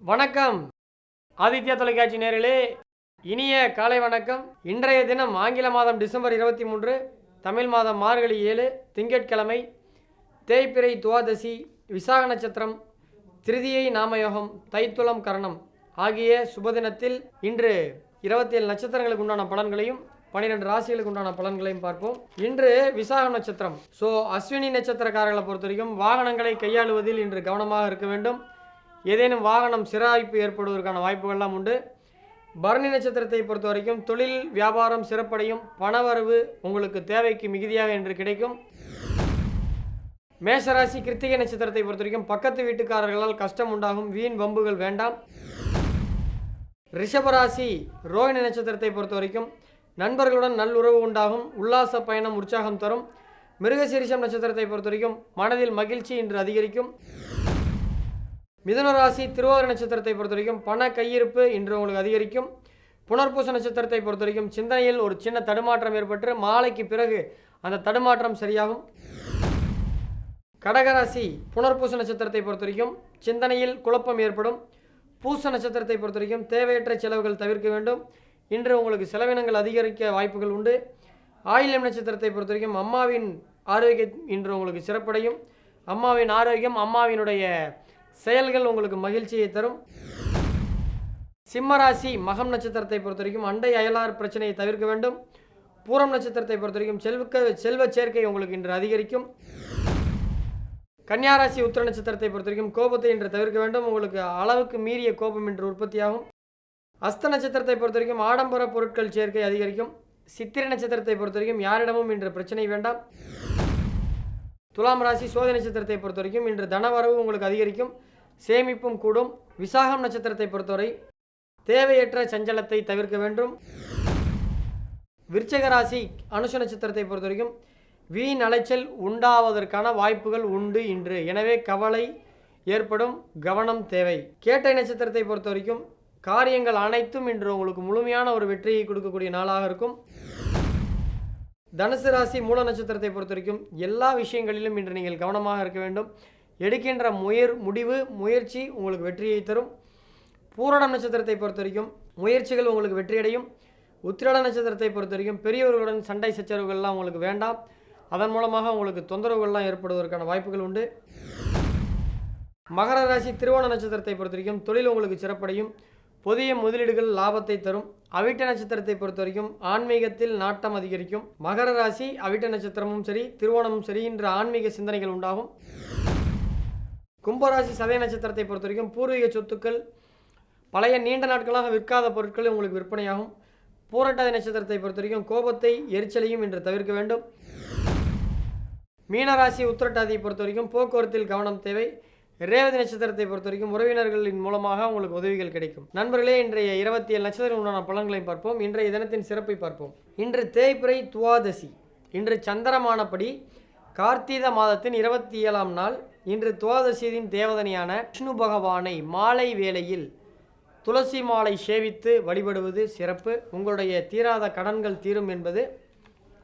வணக்கம் ஆதித்யா தொலைக்காட்சி நேயர்களே, இனிய காலை வணக்கம். இன்றைய தினம் ஆங்கில மாதம் டிசம்பர் 23, தமிழ் மாதம் மார்கழி 7, திங்கட்கிழமை, தேய்பிறை துவாதசி, விசாக நட்சத்திரம், திருதியை நாமயோகம், தைத்துளம் கரணம் ஆகிய சுபதினத்தில் இன்று 27 நட்சத்திரங்களுக்கு உண்டான பலன்களையும் 12 ராசிகளுக்கு உண்டான பலன்களையும் பார்ப்போம். இன்று விசாக நட்சத்திரம். அஸ்வினி நட்சத்திரக்காரர்களை பொறுத்த வரைக்கும் வாகனங்களை கையாளுவதில் இன்று கவனமாக இருக்க வேண்டும். ஏதேனும் வாகனம் சிராய்ப்பு ஏற்படுவதற்கான வாய்ப்புகள்லாம் உண்டு. பரணி நட்சத்திரத்தை பொறுத்த வரைக்கும் தொழில் வியாபாரம் சிறப்படையும், பணவரவு உங்களுக்கு தேவைக்கு மிகுதியாக இன்று கிடைக்கும். மேஷராசி கிருத்திகை நட்சத்திரத்தை பொறுத்த வரைக்கும் பக்கத்து வீட்டுக்காரர்களால் கஷ்டம் உண்டாகும், வீண் வம்புகள் வேண்டாம். ரிஷபராசி ரோஹிணி நட்சத்திரத்தை பொறுத்த வரைக்கும் நண்பர்களுடன் நல்லுறவு உண்டாகும், உல்லாச பயணம் உற்சாகம் தரும். மிருகசீரிஷம் நட்சத்திரத்தை பொறுத்த வரைக்கும் மனதில் மகிழ்ச்சி இன்று அதிகரிக்கும். மிதுன ராசி திருவாதிரை நட்சத்திரத்தை பொறுத்த வரைக்கும் பண கையிருப்பு இன்று உங்களுக்கு அதிகரிக்கும். புனர்பூச நட்சத்திரத்தை பொறுத்த வரைக்கும் சிந்தனையில் ஒரு சின்ன தடுமாற்றம் ஏற்பட்டு மாலைக்கு பிறகு அந்த தடுமாற்றம் சரியாகும். கடகராசி புனர்பூச நட்சத்திரத்தை பொறுத்த வரைக்கும் சிந்தனையில் குழப்பம் ஏற்படும். பூச நட்சத்திரத்தை பொறுத்த வரைக்கும் தேவையற்ற செலவுகள் தவிர்க்க வேண்டும். இன்று உங்களுக்கு செலவினங்கள் அதிகரிக்க வாய்ப்புகள் உண்டு. ஆயில்யம் நட்சத்திரத்தை பொறுத்த வரைக்கும் அம்மாவின் ஆரோக்கியம் இன்று உங்களுக்கு சிறப்படையும். அம்மாவின் ஆரோக்கியம், அம்மாவினுடைய செயல்கள் உங்களுக்கு மகிழ்ச்சியை தரும். சிம்மராசி மகம் நட்சத்திரத்தை பொறுத்த வரைக்கும் அண்டை அயலார் பிரச்சனையை தவிர்க்க வேண்டும். பூரம் நட்சத்திரத்தை பொறுத்த வரைக்கும் செல்வ சேர்க்கை உங்களுக்கு இன்று அதிகரிக்கும். கன்னியாராசி உத்திர நட்சத்திரத்தை பொறுத்த வரைக்கும் கோபத்தை இன்று தவிர்க்க வேண்டும். உங்களுக்கு அளவுக்கு மீறிய கோபம் இன்று உற்பத்தியாகும். அஸ்த நட்சத்திரத்தை பொறுத்த வரைக்கும் ஆடம்பர பொருட்கள் சேர்க்கை அதிகரிக்கும். சித்திரை நட்சத்திரத்தை பொறுத்த வரைக்கும் யாரிடமும் இன்று பிரச்சனை வேண்டாம். துலாம் ராசி சோதி நட்சத்திரத்தை பொறுத்த வரைக்கும் இன்று தனவரவு உங்களுக்கு அதிகரிக்கும், சேமிப்பும் கூடும். விசாகம் நட்சத்திரத்தை பொறுத்தவரை தேவையற்ற சஞ்சலத்தை தவிர்க்க வேண்டும். விருச்சிக ராசி அனுஷ நட்சத்திரத்தை பொறுத்த வரைக்கும் வீண் அலைச்சல் உண்டாவதற்கான வாய்ப்புகள் உண்டு இன்று, எனவே கவலை ஏற்படும், கவனம் தேவை. கேட்டை நட்சத்திரத்தை பொறுத்த வரைக்கும் காரியங்கள் அனைத்தும் இன்று உங்களுக்கு முழுமையான ஒரு வெற்றியை கொடுக்கக்கூடிய நாளாக இருக்கும். தனுசு ராசி மூல நட்சத்திரத்தை பொறுத்த வரைக்கும் எல்லா விஷயங்களிலும் இன்று நீங்கள் கவனமாக இருக்க வேண்டும். எடுக்கின்ற முயற்சி உங்களுக்கு வெற்றியை தரும். பூரணம் நட்சத்திரத்தை பொறுத்த வரைக்கும் முயற்சிகள் உங்களுக்கு வெற்றியடையும். உத்திராட நட்சத்திரத்தை பொறுத்த வரைக்கும் பெரியவர்களுடன் சண்டை சச்சரவுகள்லாம் உங்களுக்கு வேண்டாம். அதன் மூலமாக உங்களுக்கு தொந்தரவுகள்லாம் ஏற்படுவதற்கான வாய்ப்புகள் உண்டு. மகர ராசி திருவோண நட்சத்திரத்தை பொறுத்த வரைக்கும் தொழில் உங்களுக்கு சிறப்படையும், புதிய முதலீடுகள் லாபத்தை தரும். அவிட்ட நட்சத்திரத்தை பொறுத்த வரைக்கும் ஆன்மீகத்தில் நாட்டம் அதிகரிக்கும். மகர ராசி அவிட்ட நட்சத்திரமும் சரி திருவோணமும் சரி இன்று ஆன்மீக சிந்தனைகள் உண்டாகும். கும்பராசி சதய நட்சத்திரத்தை பொறுத்த வரைக்கும் பூர்வீக சொத்துக்கள், பழைய நீண்ட நாட்களாக விற்காத பொருட்கள் உங்களுக்கு விற்பனையாகும். பூரட்டாதி நட்சத்திரத்தை பொறுத்த வரைக்கும் கோபத்தை எரிச்சலையும் இன்று தவிர்க்க வேண்டும். மீனராசி உத்திரட்டாதியை பொறுத்த வரைக்கும் போக்குவரத்தில் கவனம் தேவை. ரேவதி நட்சத்திரத்தை பொறுத்த வரைக்கும் உறவினர்களின் மூலமாக உங்களுக்கு உதவிகள் கிடைக்கும். நண்பர்களே, இன்றைய 27 நட்சத்திரம் உண்டான பலன்களையும் பார்ப்போம். இன்றைய தினத்தின் சிறப்பை பார்ப்போம். இன்று தேய்பிறை துவாதசி. இன்று சந்திரமானபடி கார்த்திகை மாதத்தின் 27ஆம் நாள். இன்று துவாதசியின் தேவதனியான விஷ்ணு பகவானை மாலை வேளையில் துளசி மாலை சேவித்து வழிபடுவது சிறப்பு. உங்களுடைய தீராத கடன்கள் தீரும் என்பது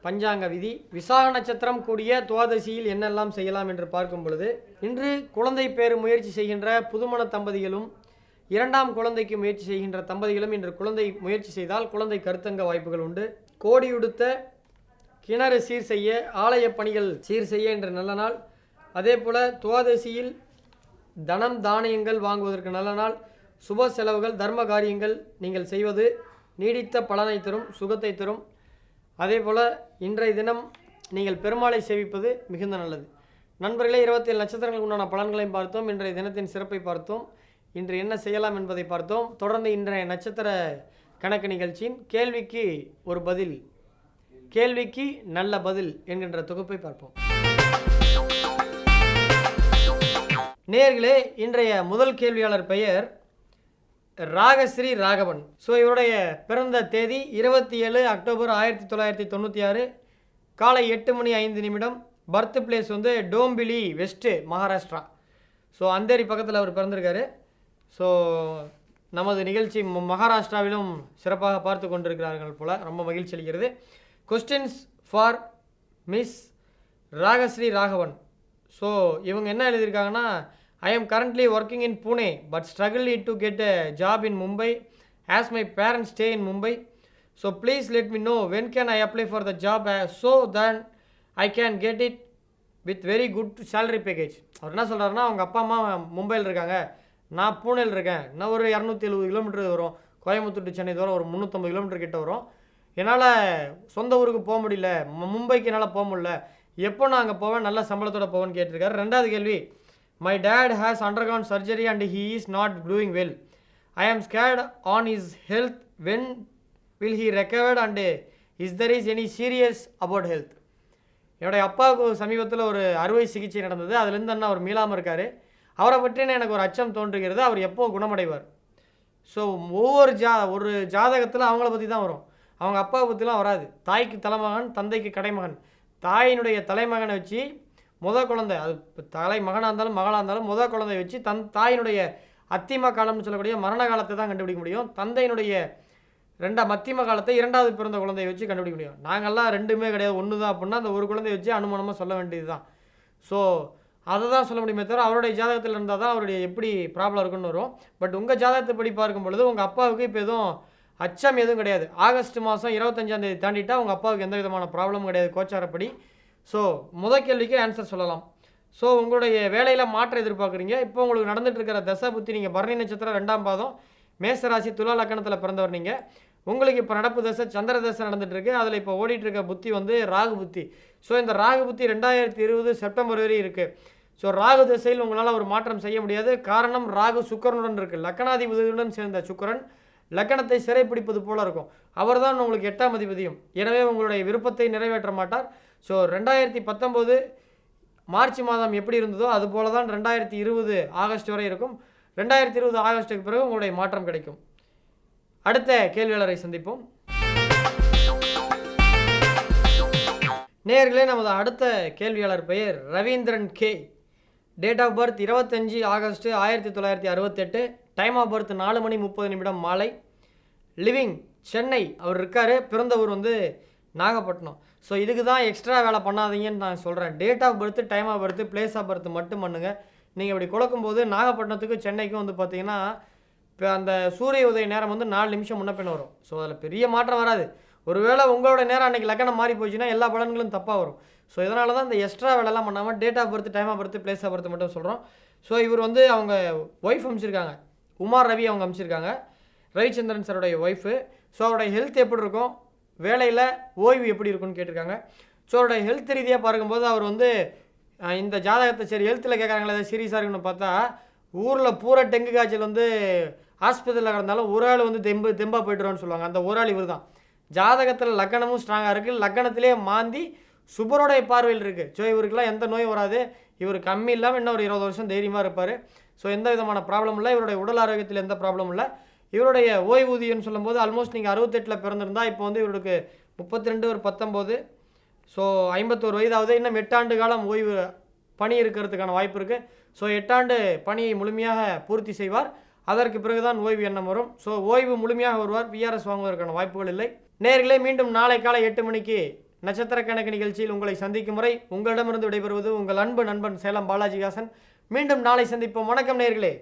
பஞ்சாங்க விதி. விசாக நட்சத்திரம் கூடிய துவாதசியில் என்னெல்லாம் செய்யலாம் என்று பார்க்கும் பொழுது, இன்று குழந்தை பேறு முயற்சி செய்கின்ற புதுமண தம்பதிகளும் 2ஆம் குழந்தைக்கு முயற்சி செய்கின்ற தம்பதிகளும் இன்று குழந்தை முயற்சி செய்தால் குழந்தை கருத்தங்க வாய்ப்புகள் உண்டு. கோடியுடுத்த கிணறு சீர் செய்ய, ஆலய பணிகள் சீர் செய்ய இன்று நல்ல நாள். அதே போல் துவாதசியில் தனம் தானியங்கள் வாங்குவதற்கு நல்ல நாள். சுப செலவுகள் தர்ம காரியங்கள் நீங்கள் செய்வது நீடித்த பலனை தரும், சுகத்தை தரும். அதே போல் இன்றைய தினம் நீங்கள் பெருமாளை சேவிப்பது மிகுந்த நல்லது. நண்பர்களே, 27 நட்சத்திரங்களுக்கு உண்டான பலன்களையும் பார்த்தோம். இன்றைய தினத்தின் சிறப்பை பார்த்தோம். இன்று என்ன செய்யலாம் என்பதை பார்த்தோம். தொடர்ந்து இன்றைய நட்சத்திர கணக்கு நிகழ்ச்சியின் கேள்விக்கு ஒரு பதில், கேள்விக்கு நல்ல பதில் என்கின்ற தொகுப்பை பார்ப்போம். நேயர்களே, இன்றைய முதல் கேள்வியாளர் பெயர் ராகஸ்ரீ ராகவன். இவருடைய பிறந்த தேதி 27 அக்டோபர் 1996, காலை 8:05. Birth place Dombivli west, Maharashtra. Andheri பக்கத்தில் அவர் பிறந்திருக்காரு. நமது நிகழ்ச்சி மகாராஷ்டிராவிலும் சிறப்பாக பார்த்து கொண்டிருக்கிறார்கள் போல், ரொம்ப மகிழ்ச்சி அளிக்கிறது. Questions for miss Ragashree Raghavan. இவங்க என்ன எழுதியிருக்காங்கன்னா, I am currently working in Pune but struggle to get a job in Mumbai as my parents stay in Mumbai. So please let me know when can I apply for the job so then I can get it with very good salary package. அவர் என்ன சொல்கிறாருன்னா, அவங்க அப்பா அம்மா மும்பையில் இருக்காங்க, நான் பூனேயில் இருக்கேன், நான் ஒரு 270 கிலோமீட்டர் வரும், கோயம்புத்தூர் டு சென்னை தூரம் ஒரு 350 கிலோமீட்டர் கிட்ட வரும், என்னால் சொந்த ஊருக்கு போக முடியல, மும்பைக்கு என்னால் போக முடியல, எப்போ நான் அங்கே போவேன், நல்ல சம்பளத்தோட போவேன்னு கேட்டிருக்காரு. ரெண்டாவது கேள்வி, my dad has undergone surgery and he is not doing well. I am scared on his health. When will he recovered and is there is any serious about health. என்னுடைய அப்பாவுக்கு சமீபத்தில் ஒரு அறுவை சிகிச்சை நடந்தது, அதுலேருந்து அண்ணா அவர் மீளாமல் இருக்கார். அவரை பற்றின எனக்கு ஒரு அச்சம் தோன்றுகிறது, அவர் எப்போ குணமடைவார். ஸோ ஒரு ஜாதகத்தில் அவங்கள பற்றி தான் வரும், அவங்க அப்பாவை பற்றிலாம் வராது. தாய்க்கு தலைமகன், தந்தைக்கு கடைமகன். தாயினுடைய தலைமகனை வச்சு குழந்தை, அது தலைமகனாக இருந்தாலும் மகளாக இருந்தாலும் குழந்தைய வச்சு தாயினுடைய அத்திம காலம்னு சொல்லக்கூடிய மரண காலத்தை தான் கண்டுபிடிக்க முடியும். தந்தையினுடைய மத்தியம காலத்தை இரண்டாவது பிறந்த குழந்தைய வச்சு கண்டுபிடிக்க முடியும். நாங்கள்லாம் ரெண்டுமே கிடையாது, ஒன்று தான் அப்படின்னா அந்த ஒரு குழந்தைய வச்சு அனுமானமாக சொல்ல வேண்டியது தான். ஸோ அதை தான் சொல்ல முடியுமே தவிர அவருடைய ஜாதகத்தில் இருந்தால் தான் அவருடைய எப்படி ப்ராப்ளம் இருக்குன்னு வரும். பட் உங்கள் ஜாதகத்தை படி பார்க்கும் பொழுது உங்கள் அப்பாவுக்கு இப்போ எதுவும் அச்சம் எதுவும் கிடையாது. ஆகஸ்ட் மாதம் 25ஆம் தேதி தாண்டிட்டால் உங்கள் அப்பாவுக்கு எந்த விதமான ப்ராப்ளமும் கிடையாது கோச்சாரப்படி. ஸோ கேள்விக்கு ஆன்சர் சொல்லலாம். ஸோ உங்களுடைய வேலையில் மாற்றம் எதிர்பார்க்குறீங்க. இப்போ உங்களுக்கு நடந்துட்டு இருக்கிற தசை புத்தி, நீங்கள் பரணி நட்சத்திரம் 2ஆம் பாதம் மேசராசி துலா லக்கணத்தில் பிறந்தவர் நீங்கள். உங்களுக்கு இப்போ நடப்பு தசை சந்திர தசை நடந்துட்டு இருக்கு. அதில் இப்போ ஓடிட்டு இருக்க புத்தி வந்து ராகு புத்தி. ஸோ இந்த ராகு புத்தி 2020 செப்டம்பர் வரை இருக்குது. ஸோ ராகு திசையில் உங்களால் ஒரு மாற்றம் செய்ய முடியாது. காரணம், ராகு சுக்கிரனுடன் இருக்குது. லக்கணாதிபதியுடன் சேர்ந்த சுக்கிரன் லக்கணத்தை சிறைப்பிடிப்பது போல இருக்கும். அவர் தான் உங்களுக்கு 8ஆம் அதிபதியும். எனவே உங்களுடைய விருப்பத்தை நிறைவேற்ற மாட்டார். ஸோ 2019 மார்ச் மாதம் எப்படி இருந்ததோ அது போல தான் 2020 ஆகஸ்ட் வரை இருக்கும். 2020 ஆகஸ்ட்டுக்கு பிறகு உங்களுடைய மாற்றம் கிடைக்கும். அடுத்த கேள்வியாளரை சந்திப்போம். நேயர்களே, நமது அடுத்த கேள்வியாளர் பெயர் Ravindran K. Date of birth 25 August 1968. Time of birth 4:30 மாலை. லிவிங் சென்னை அவர் இருக்கார். பிறந்த ஊர் வந்து நாகப்பட்டினம். ஸோ இதுக்கு தான் எக்ஸ்ட்ரா வேலை பண்ணாதீங்கன்னு நான் சொல்கிறேன். Date of birth, time of birth, place of birth மட்டும் பண்ணுங்கள். நீங்கள் இப்படி குழக்கும்போது நாகப்பட்டினத்துக்கும் சென்னைக்கும் வந்து பார்த்தீங்கன்னா இப்போ அந்த சூரிய உதய நேரம் வந்து 4 நிமிஷம் முன்ன பின்ன வரும். ஸோ அதில் பெரிய மாற்றம் வராது. ஒருவேளை உங்களோட நேரம் அன்றைக்கி லக்கணம் மாறி போச்சுன்னா எல்லா பலன்களும் தப்பாக வரும். ஸோ இதனால தான் இந்த எக்ஸ்ட்ரா வேலைலாம் பண்ணாமல் date of birth, time of birth, place of birth மட்டும் சொல்கிறோம். ஸோ இவர் வந்து அவங்க ஒய்ஃப் அமைச்சிருக்காங்க, உமார் ரவி அவங்க அமைச்சிருக்காங்க, ரவிச்சந்திரன் சாருடைய ஒய்ஃபு. ஸோ அவருடைய ஹெல்த் எப்படி இருக்கும், வேலையில் ஓய்வு எப்படி இருக்குன்னு கேட்டிருக்காங்க. ஸோ அவருடைய ஹெல்த் ரீதியாக பார்க்கும்போது அவர் வந்து இந்த ஜாதகத்தை சரி ஹெல்த்தில் கேட்குறாங்களே ஏதாவது சீரியஸாக இருக்குன்னு பார்த்தா, ஊரில் பூரா டெங்கு காய்ச்சல் வந்து ஹாஸ்பிட்டலில் கிடந்தாலும் ஒரு ஆள் வந்து தெம்பாக போய்ட்டுருவான்னு சொல்லுவாங்க. அந்த ஒரு ஆள் இவர் தான். ஜாதகத்தில் லக்கணமும் ஸ்ட்ராங்காக இருக்குது, லக்கணத்திலே மாந்தி சுபருடைய பார்வையில் இருக்குது. ஸோ இவருக்கெல்லாம் எந்த நோயும் வராது. இவர் கம்மி இல்லாமல் இன்னும் ஒரு 20 வருஷம் தைரியமாக இருப்பார். ஸோ எந்த விதமான ப்ராப்ளம் இல்லை. இவருடைய உடல் ஆரோக்கியத்தில் எந்த ப்ராப்ளமும் இல்லை. இவருடைய ஓய்வூதியம்னு சொல்லும்போது ஆல்மோஸ்ட் நீங்கள் 68 பிறந்திருந்தால் இப்போ வந்து இவருக்கு 32 ஒரு 19, ஸோ 51 வயதாவது. இன்னும் 8 ஆண்டு காலம் ஓய்வு பணி இருக்கிறதுக்கான வாய்ப்பு இருக்குது. ஸோ 8 ஆண்டு பணியை முழுமையாக பூர்த்தி செய்வார். அதற்கு பிறகுதான் ஓய்வு எண்ணம் வரும். ஸோ ஓய்வு முழுமையாக வருவார். விஆர்எஸ் வாங்குவதற்கான வாய்ப்புகள் இல்லை. நேயர்களே, மீண்டும் நாளை காலை 8 மணிக்கு நட்சத்திர கணக்கு நிகழ்ச்சியில் உங்களை சந்திக்கும் முறை உங்களிடமிருந்து விடைபெறுவது உங்கள் அன்பு நண்பன் சேலம் பாலாஜிஹாசன். மீண்டும் நாளை சந்திப்போம். வணக்கம் நேயர்களே.